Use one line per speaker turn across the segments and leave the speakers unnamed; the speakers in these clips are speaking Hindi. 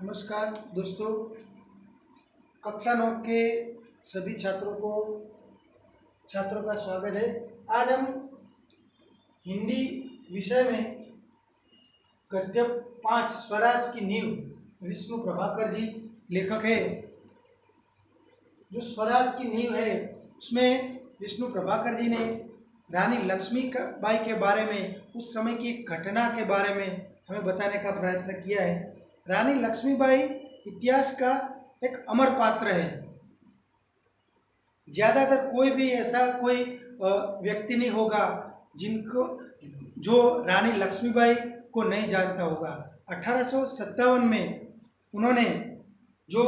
नमस्कार दोस्तों, कक्षा 9 के सभी छात्रों का स्वागत है। आज हम हिंदी विषय में गद्य 5 स्वराज की नींव विष्णु प्रभाकर जी लेखक है। जो स्वराज की नींव है उसमें विष्णु प्रभाकर जी ने रानी लक्ष्मीबाई के बारे में, उस समय की एक घटना के बारे में हमें बताने का प्रयत्न किया है। रानी लक्ष्मीबाई इतिहास का एक अमर पात्र है। ज़्यादातर कोई भी ऐसा कोई व्यक्ति नहीं होगा जो रानी लक्ष्मीबाई को नहीं जानता होगा। 1857 में उन्होंने जो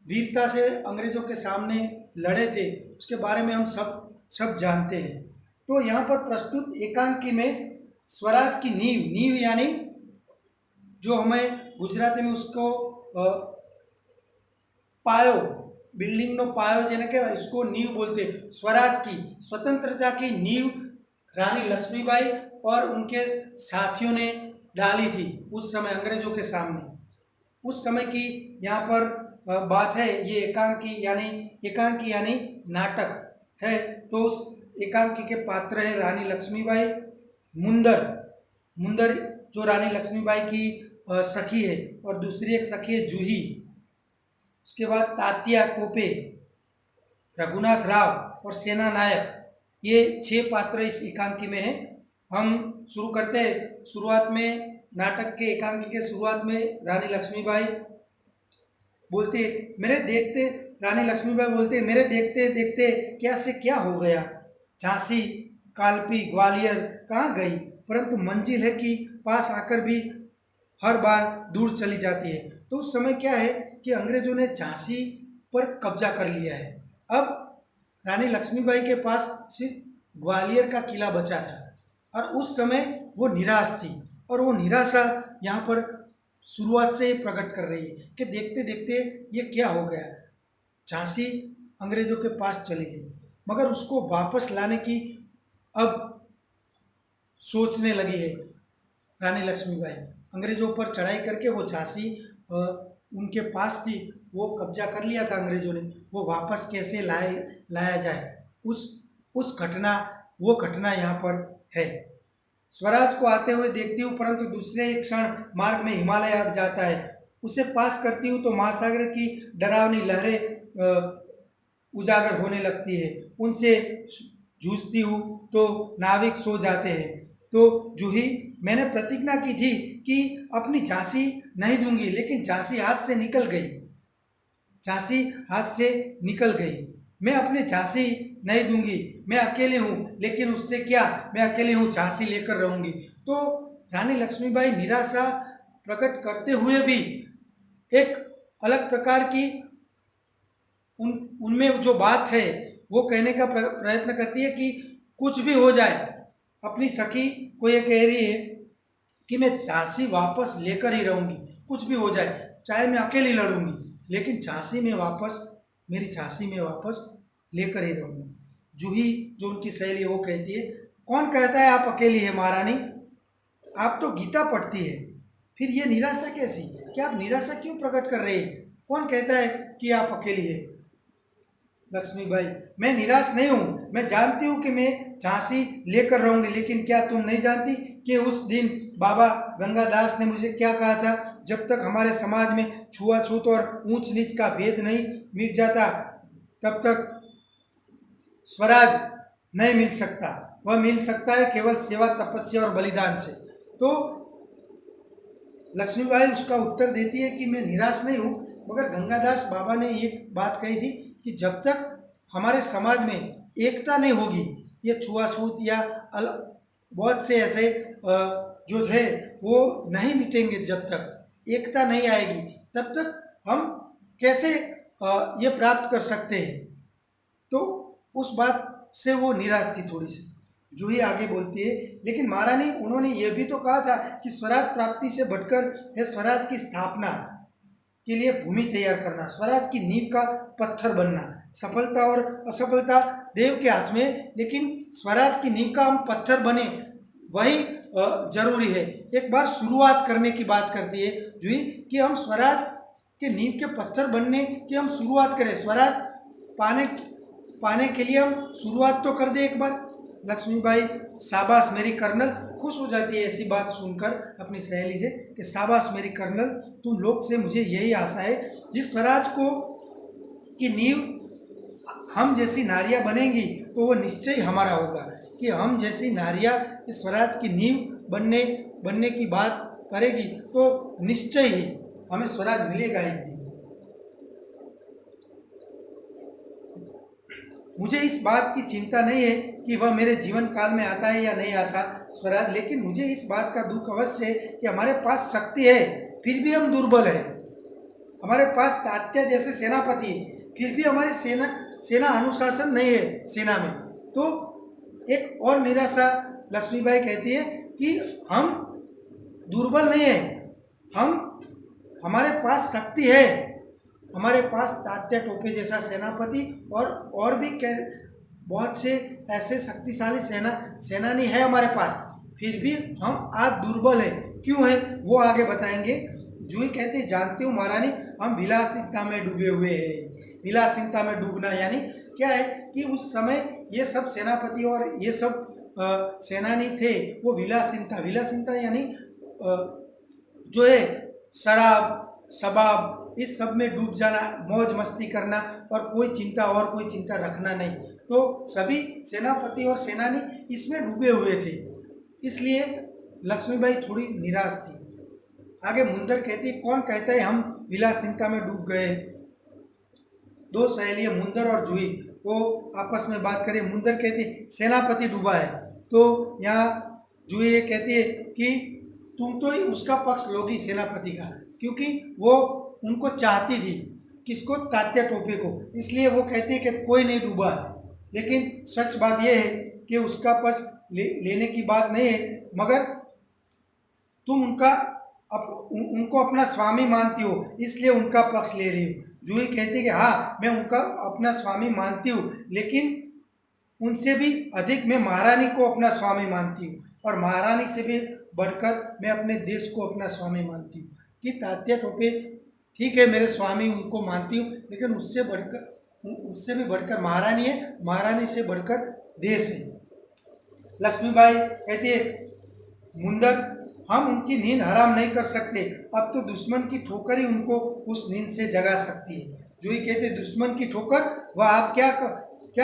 वीरता से अंग्रेजों के सामने लड़े थे उसके बारे में हम सब जानते हैं। तो यहाँ पर प्रस्तुत एकांकी में स्वराज की नींव यानी जो हमें गुजराती में उसको पायो, बिल्डिंग नो पायो जेने कहेवाय, इसको नींव बोलते। स्वराज की, स्वतंत्रता की नींव रानी लक्ष्मीबाई और उनके साथियों ने डाली थी उस समय अंग्रेजों के सामने। उस समय की यहाँ पर बात है। ये एकांकी यानी नाटक है। तो उस एकांकी के पात्र है रानी लक्ष्मीबाई, मुंदर जो रानी लक्ष्मीबाई की सखी है, और दूसरी एक सखी है जूही। उसके बाद तात्या टोपे, रघुनाथ राव और सेना नायक, ये 6 पात्र इस एकांकी में हैं। हम शुरू करते हैं। शुरुआत में नाटक के एकांकी के शुरुआत में रानी लक्ष्मीबाई बोलते, रानी लक्ष्मीबाई बोलते, मेरे देखते देखते क्या से क्या हो गया। झांसी, कालपी, ग्वालियर कहाँ गई, परंतु मंजिल है कि पास आकर भी हर बार दूर चली जाती है। तो उस समय क्या है कि अंग्रेजों ने झांसी पर कब्जा कर लिया है। अब रानी लक्ष्मीबाई के पास सिर्फ ग्वालियर का किला बचा था, और उस समय वो निराश थी, और वो निराशा यहाँ पर शुरुआत से ही प्रकट कर रही है कि देखते देखते ये क्या हो गया। झांसी अंग्रेजों के पास चली गई, मगर उसको वापस लाने की अब सोचने लगी है रानी लक्ष्मीबाई। अंग्रेजों पर चढ़ाई करके वो झांसी उनके पास थी, वो कब्जा कर लिया था अंग्रेजों ने। वो वापस कैसे लाया जाए, वो घटना यहाँ पर है। स्वराज को आते हुए देखती हूँ, परंतु दूसरे एक क्षण मार्ग में हिमालय अट जाता है। उसे पास करती हूँ तो महासागर की डरावनी लहरें उजागर होने लगती है। उनसे जूझती हूँ तो नाविक सो जाते हैं। तो जूही, मैंने प्रतिज्ञा की थी कि अपनी झांसी नहीं दूंगी, लेकिन झांसी हाथ से निकल गई। मैं अपनी झांसी नहीं दूंगी, मैं अकेले हूँ, लेकिन उससे क्या, मैं अकेले हूँ, झांसी लेकर रहूंगी। तो रानी लक्ष्मीबाई निराशा प्रकट करते हुए भी एक अलग प्रकार की उनमें जो बात है वो कहने का प्रयत्न करती है कि कुछ भी हो जाए। अपनी सखी को ये कह रही है कि मैं झांसी वापस लेकर ही रहूंगी, कुछ भी हो जाए, चाहे मैं अकेली लड़ूंगी, लेकिन मेरी झांसी में वापस लेकर ही रहूंगी। जूही जो उनकी सहेली है वो कहती है, कौन कहता है आप अकेली है महारानी, आप तो गीता पढ़ती है, फिर ये निराशा कैसी, क्या आप निराशा क्यों प्रकट कर रहे हैं, कौन कहता है कि आप अकेली है। लक्ष्मीबाई, मैं निराश नहीं हूँ, मैं जानती हूँ कि मैं झांसी लेकर रहूंगी, लेकिन क्या तुम नहीं जानती कि उस दिन बाबा गंगादास ने मुझे क्या कहा था, जब तक हमारे समाज में छुआछूत और ऊंच नीच का भेद नहीं मिट जाता तब तक स्वराज नहीं मिल सकता। वह मिल सकता है केवल सेवा, तपस्या और बलिदान से। तो लक्ष्मीबाई उसका उत्तर देती है कि मैं निराश नहीं हूँ, मगर गंगादास बाबा ने ये बात कही थी कि जब तक हमारे समाज में एकता नहीं होगी, ये छुआछूत या बहुत से ऐसे जो है वो नहीं मिटेंगे, जब तक एकता नहीं आएगी तब तक हम कैसे ये प्राप्त कर सकते हैं। तो उस बात से वो निराश थी थोड़ी सी। जूही आगे बोलती है, लेकिन महारानी, उन्होंने ये भी तो कहा था कि स्वराज प्राप्ति से बढ़कर है स्वराज की स्थापना के लिए भूमि तैयार करना, स्वराज की नींव का पत्थर बनना। सफलता और असफलता देव के हाथ में, लेकिन स्वराज की नींव का हम पत्थर बने, वही जरूरी है। एक बार शुरुआत करने की बात करती है जूही कि हम स्वराज के नींव के पत्थर बनने की हम शुरुआत करें, स्वराज पाने के लिए हम शुरुआत तो कर दे एक बार। लक्ष्मीबाई शाबाश मेरी कर्नल खुश हो जाती है ऐसी बात सुनकर अपनी सहेली से कि शाबाश मेरी कर्नल, तुम लोग से मुझे यही आशा है। जिस स्वराज को की नींव हम जैसी नारियां बनेंगी तो वो निश्चय हमारा होगा, कि हम जैसी नारियां इस स्वराज की नींव बनने की बात करेगी तो निश्चय ही हमें स्वराज मिलेगा एक दिन। मुझे इस बात की चिंता नहीं है कि वह मेरे जीवन काल में आता है या नहीं आता स्वराज, लेकिन मुझे इस बात का दुख अवश्य है कि हमारे पास शक्ति है फिर भी हम दुर्बल हैं। हमारे पास तात्या जैसे सेनापति है फिर भी हमारी सेना अनुशासन नहीं है सेना में। तो एक और निराशा लक्ष्मीबाई कहती है कि हम दुर्बल नहीं है, हमारे पास शक्ति है, हमारे पास तात्या टोपे जैसा सेनापति और भी बहुत से ऐसे शक्तिशाली सेनानी है हमारे पास, फिर भी हम आज दुर्बल है। क्यों है वो आगे बताएंगे। जूही कहते जानती हूँ महारानी, हम विलासिता में डूबे हुए हैं। विलासिता में डूबना यानी क्या है कि उस समय ये सब सेनापति और ये सब सेनानी थे वो विलासिता यानी जो है शराब शबाब इस सब में डूब जाना, मौज मस्ती करना और कोई चिंता रखना नहीं। तो सभी सेनापति और सेनानी इसमें डूबे हुए थे, इसलिए लक्ष्मीबाई थोड़ी निराश थी। आगे मुंदर कहती कौन कहता है हम विलासिता में डूब गए। दो सहेलियां मुंदर और जूही वो आपस में बात करें। मुंदर कहती सेनापति डूबा है, तो यहाँ जूही ये कहती है कि तुम तो ही उसका पक्ष लोगी सेनापति का, क्योंकि वो उनको चाहती थी किसको, तात्या टोपे को, इसलिए वो कहती है कि कोई नहीं डूबा। लेकिन सच बात यह है कि उसका पक्ष लेने की बात नहीं है, मगर तुम उनको अपना स्वामी मानती हो इसलिए उनका पक्ष ले रही हो। जूही कहती है कि हाँ मैं उनका अपना स्वामी मानती हूँ, लेकिन उनसे भी अधिक मैं महारानी को अपना स्वामी मानती हूँ, और महारानी से भी बढ़कर मैं अपने देश को अपना स्वामी मानती हूँ। कि तात्या टोपे ठीक है मेरे स्वामी, उनको मानती हूँ, लेकिन उससे भी बढ़कर महारानी है, महारानी से बढ़कर देश है। लक्ष्मीबाई कहती है मुंदर हम उनकी नींद हराम नहीं कर सकते, अब तो दुश्मन की ठोकर ही उनको उस नींद से जगा सकती है। जूही कहते दुश्मन की ठोकर, वह आप क्या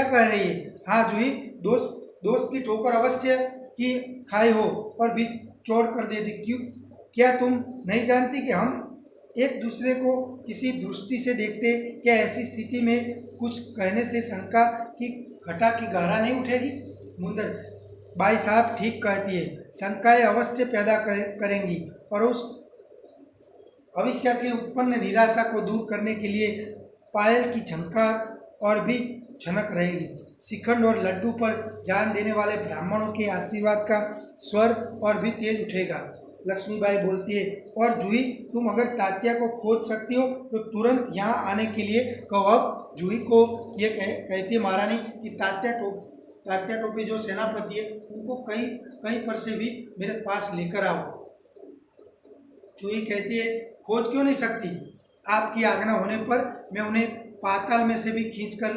कह रही है। हाँ जूही, दोस्त की ठोकर अवश्य की खाई हो और भी चोट कर दे दी। क्यों, क्या तुम नहीं जानती कि हम एक दूसरे को किसी दृष्टि से देखते, क्या ऐसी स्थिति में कुछ कहने से शंका की घटा की गहरा नहीं उठेगी। मुंदर भाई साहब ठीक कहती है, शंकाएं अवश्य पैदा करेंगी और उस अविश्वास की उत्पन्न निराशा को दूर करने के लिए पायल की झंकार और भी झनक रहेगी। शिखंड और लड्डू पर जान देने वाले ब्राह्मणों के आशीर्वाद का स्वर और भी तेज उठेगा। लक्ष्मीबाई बोलती है और जूही तुम अगर तात्या को खोज सकती हो तो तुरंत यहाँ आने के लिए कहो। अब जूही को ये कहती है महारानी कि तात्या टोपे जो सेनापति है उनको कहीं पर से भी मेरे पास लेकर आओ। जूही कहती है खोज क्यों नहीं सकती, आपकी आज्ञा होने पर मैं उन्हें पाताल में से भी खींच कर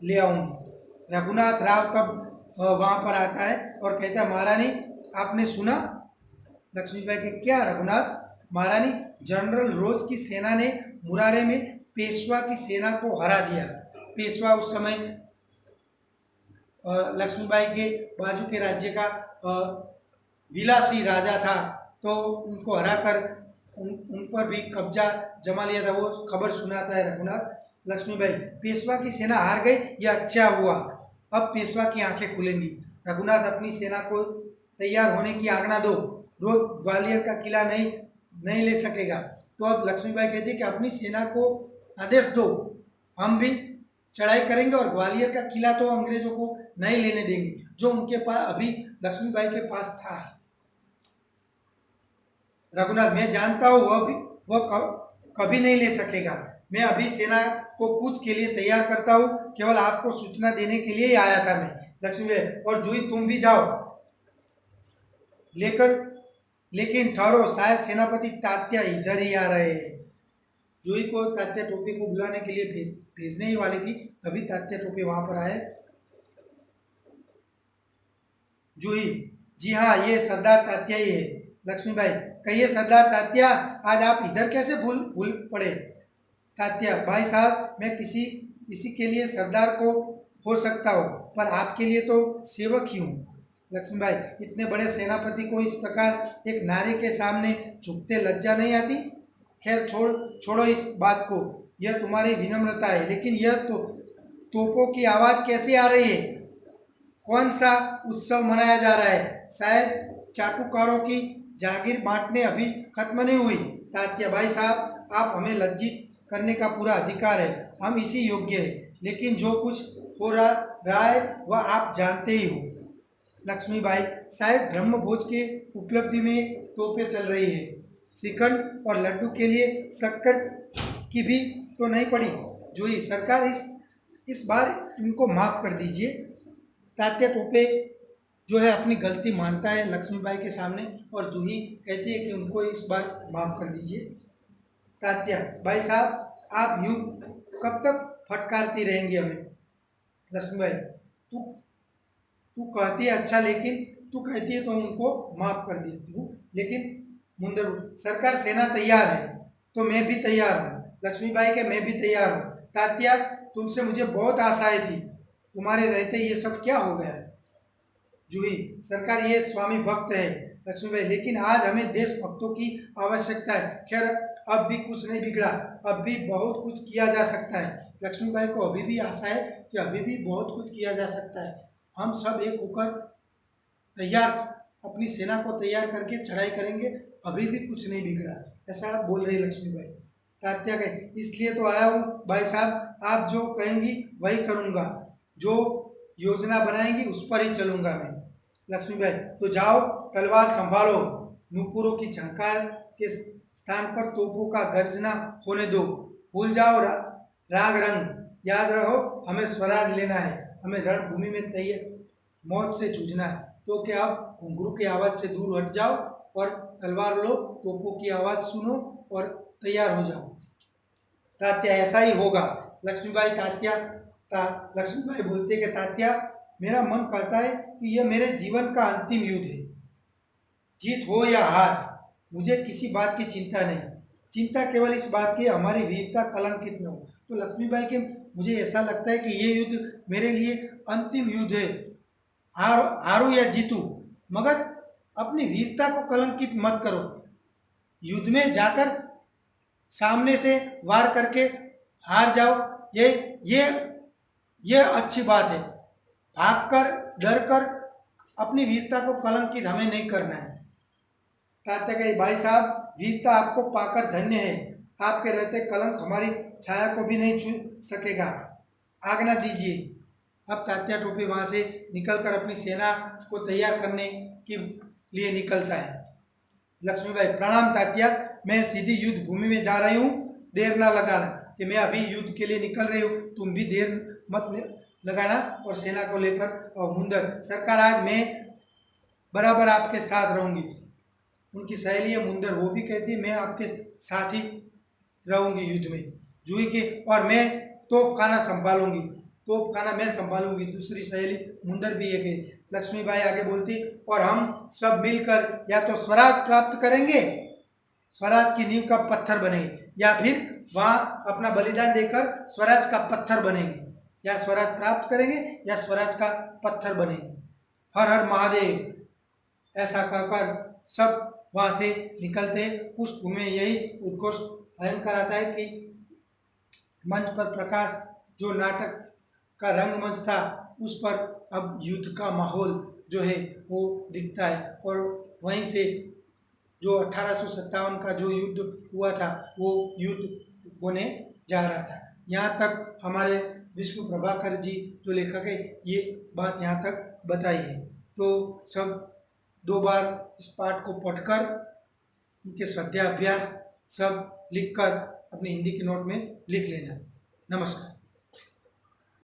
ले आऊँगी। रघुनाथ राव तब वहाँ पर आता है और कहता है महारानी आपने सुना। लक्ष्मीबाई के क्या रघुनाथ। महारानी जनरल रोज की सेना ने मुरारे में पेशवा की सेना को हरा दिया। पेशवा उस समय लक्ष्मीबाई के बाजू के राज्य का विलासी राजा था, तो उनको हराकर उन पर भी कब्जा जमा लिया था। वो खबर सुनाता है रघुनाथ। लक्ष्मीबाई पेशवा की सेना हार गई, यह अच्छा हुआ, अब पेशवा की आंखें खुलेंगी। रघुनाथ अपनी सेना को तैयार होने की आज्ञा दो, रोज ग्वालियर का किला नहीं ले सकेगा। तो अब लक्ष्मीबाई कहती है कि अपनी सेना को आदेश दो, हम भी चढ़ाई करेंगे और ग्वालियर का किला तो अंग्रेजों को नहीं लेने देंगे, जो उनके पास अभी लक्ष्मीबाई के पास था। रघुनाथ मैं जानता हूँ वह कभी नहीं ले सकेगा। मैं अभी सेना को कूच के लिए तैयार करता हूँ, केवल आपको सूचना देने के लिए ही आया था मैं। लक्ष्मीबाई और जूही तुम भी जाओ। लेकिन ठहरो, शायद सेनापति तात्या इधर ही आ रहे हैं। जूही को तात्या टोपे को बुलाने के लिए भेजने ही वाली थी, तभी तात्या टोपे वहां पर आए। जूही, जी हाँ, ये सरदार तात्या ही है। लक्ष्मीबाई, कहिए सरदार तात्या, आज आप इधर कैसे भूल पड़े? तात्या, भाई साहब, मैं किसी के लिए सरदार को हो सकता हूँ, पर आपके लिए तो सेवक ही हूँ। लक्ष्मीबाई, इतने बड़े सेनापति को इस प्रकार एक नारी के सामने झुकते लज्जा नहीं आती? खैर छोड़ो इस बात को, यह तुम्हारी विनम्रता है, लेकिन यह तो तोपों की आवाज़ कैसे आ रही है? कौन सा उत्सव मनाया जा रहा है? शायद चाटुकारों की जागीर बांटने अभी खत्म नहीं हुई। तात्या, भाई साहब, आप हमें लज्जित करने का पूरा अधिकार है, हम इसी योग्य है, लेकिन जो कुछ हो रहा है वह आप जानते ही हो। लक्ष्मीबाई, शायद ब्रह्मभोज के उपलब्धि में तोपें चल रही है, श्रीखंड और लड्डू के लिए शक्कर की भी तो नहीं पड़ी। जूही, सरकार, इस बार इनको माफ़ कर दीजिए। तात्या टोपे जो है अपनी गलती मानता है लक्ष्मीबाई के सामने, और जूही कहती है कि उनको इस बार माफ़ कर दीजिए। तात्या, भाई साहब, आप यूं कब तक फटकारती रहेंगी हमें? लक्ष्मीबाई, तू कहती है अच्छा, लेकिन तू कहती है तो उनको माफ़ कर देती हूँ, लेकिन मुंदर, सरकार सेना तैयार है तो मैं भी तैयार हूँ। लक्ष्मीबाई के मैं भी तैयार हूँ। तात्या, तुमसे मुझे बहुत आशाएं थी, तुम्हारे रहते ये सब क्या हो गया? जूही, सरकार, ये स्वामी भक्त है। लक्ष्मीबाई, लेकिन आज हमें देशभक्तों की आवश्यकता है। खैर, अब भी कुछ नहीं बिगड़ा, अब भी बहुत कुछ किया जा सकता है। लक्ष्मीबाई को अभी भी आशा है कि अभी भी बहुत कुछ किया जा सकता है। हम सब एक होकर तैयार, अपनी सेना को तैयार करके चढ़ाई करेंगे, अभी भी कुछ नहीं बिगड़ा, ऐसा बोल रही लक्ष्मीबाई। तात्या कहे, इसलिए तो आया हूँ भाई साहब, आप जो कहेंगी वही करूँगा, जो योजना बनाएंगी उस पर ही चलूँगा मैं। लक्ष्मीबाई, तो जाओ, तलवार संभालो, नूपुरों की झंकार के स्थान पर तोपों का गर्जना होने दो, भूल जाओ राग रंग, याद रहो हमें स्वराज लेना है, हमें रणभूमि में तैयार मौत से जूझना है। तो क्या आप घुंघरू की आवाज़ से दूर हट जाओ और तलवार लो, तोपों की आवाज़ सुनो और तैयार हो जाओ। तात्या, ऐसा ही होगा। लक्ष्मीबाई लक्ष्मीबाई बोलते कि तात्या, मेरा मन कहता है कि यह मेरे जीवन का अंतिम युद्ध है, जीत हो या हार, मुझे किसी बात की चिंता नहीं, चिंता केवल इस बात की हमारी वीरता कलंकित न हो। तो लक्ष्मीबाई के मुझे ऐसा लगता है कि ये युद्ध मेरे लिए अंतिम युद्ध है, हारूं या जीतूं, मगर अपनी वीरता को कलंकित मत करो। युद्ध में जाकर सामने से वार करके हार जाओ, ये अच्छी बात है, भागकर डरकर अपनी वीरता को कलंकित हमें नहीं करना है। तात्या कहे, भाई साहब, वीरता आपको पाकर धन्य है, आपके रहते कलंक हमारी छाया को भी नहीं छू सकेगा, आज्ञा दीजिए। अब तात्या टोपे वहाँ से निकलकर अपनी सेना को तैयार करने के लिए निकलता है। लक्ष्मीबाई, प्रणाम तात्या, मैं सीधी युद्ध भूमि में जा रही हूँ, देर ना लगाना, कि मैं अभी युद्ध के लिए निकल रही हूँ, तुम भी देर मत लगाना और सेना को लेकर। और मुंदर, सरकार, आज मैं बराबर आपके साथ रहूँगी। उनकी सहेली है मुंदर, वो भी कहती है मैं आपके साथ ही रहूँगी युद्ध में। जूही के, और मैं तोप खाना संभालूंगी, तोप खाना मैं संभालूंगी, दूसरी सहेली मुंदर भी है गई। लक्ष्मीबाई आगे बोलती, और हम सब मिलकर या तो स्वराज प्राप्त करेंगे, स्वराज की नींव का पत्थर बनेंगे, या फिर वहाँ अपना बलिदान देकर स्वराज का पत्थर बनेंगे, या स्वराज प्राप्त करेंगे या स्वराज का पत्थर बनेंगे। हर हर महादेव, ऐसा कहकर सब वहाँ से निकलते। पुष्पभूमि में यही उद्घोष भयंकर आता है कि मंच पर प्रकाश, जो नाटक का रंगमंच था, उस पर अब युद्ध का माहौल जो है वो दिखता है, और वहीं से जो 1857 का जो युद्ध हुआ था वो युद्ध होने जा रहा था। यहाँ तक हमारे विष्णु प्रभाकर जी जो लेखक है ये बात यहाँ तक बताई है। तो सब 2 बार इस पाठ को पढ़कर उनके स्वाध्याय अभ्यास सब लिखकर अपनी हिंदी के नोट में लिख लेना। नमस्कार।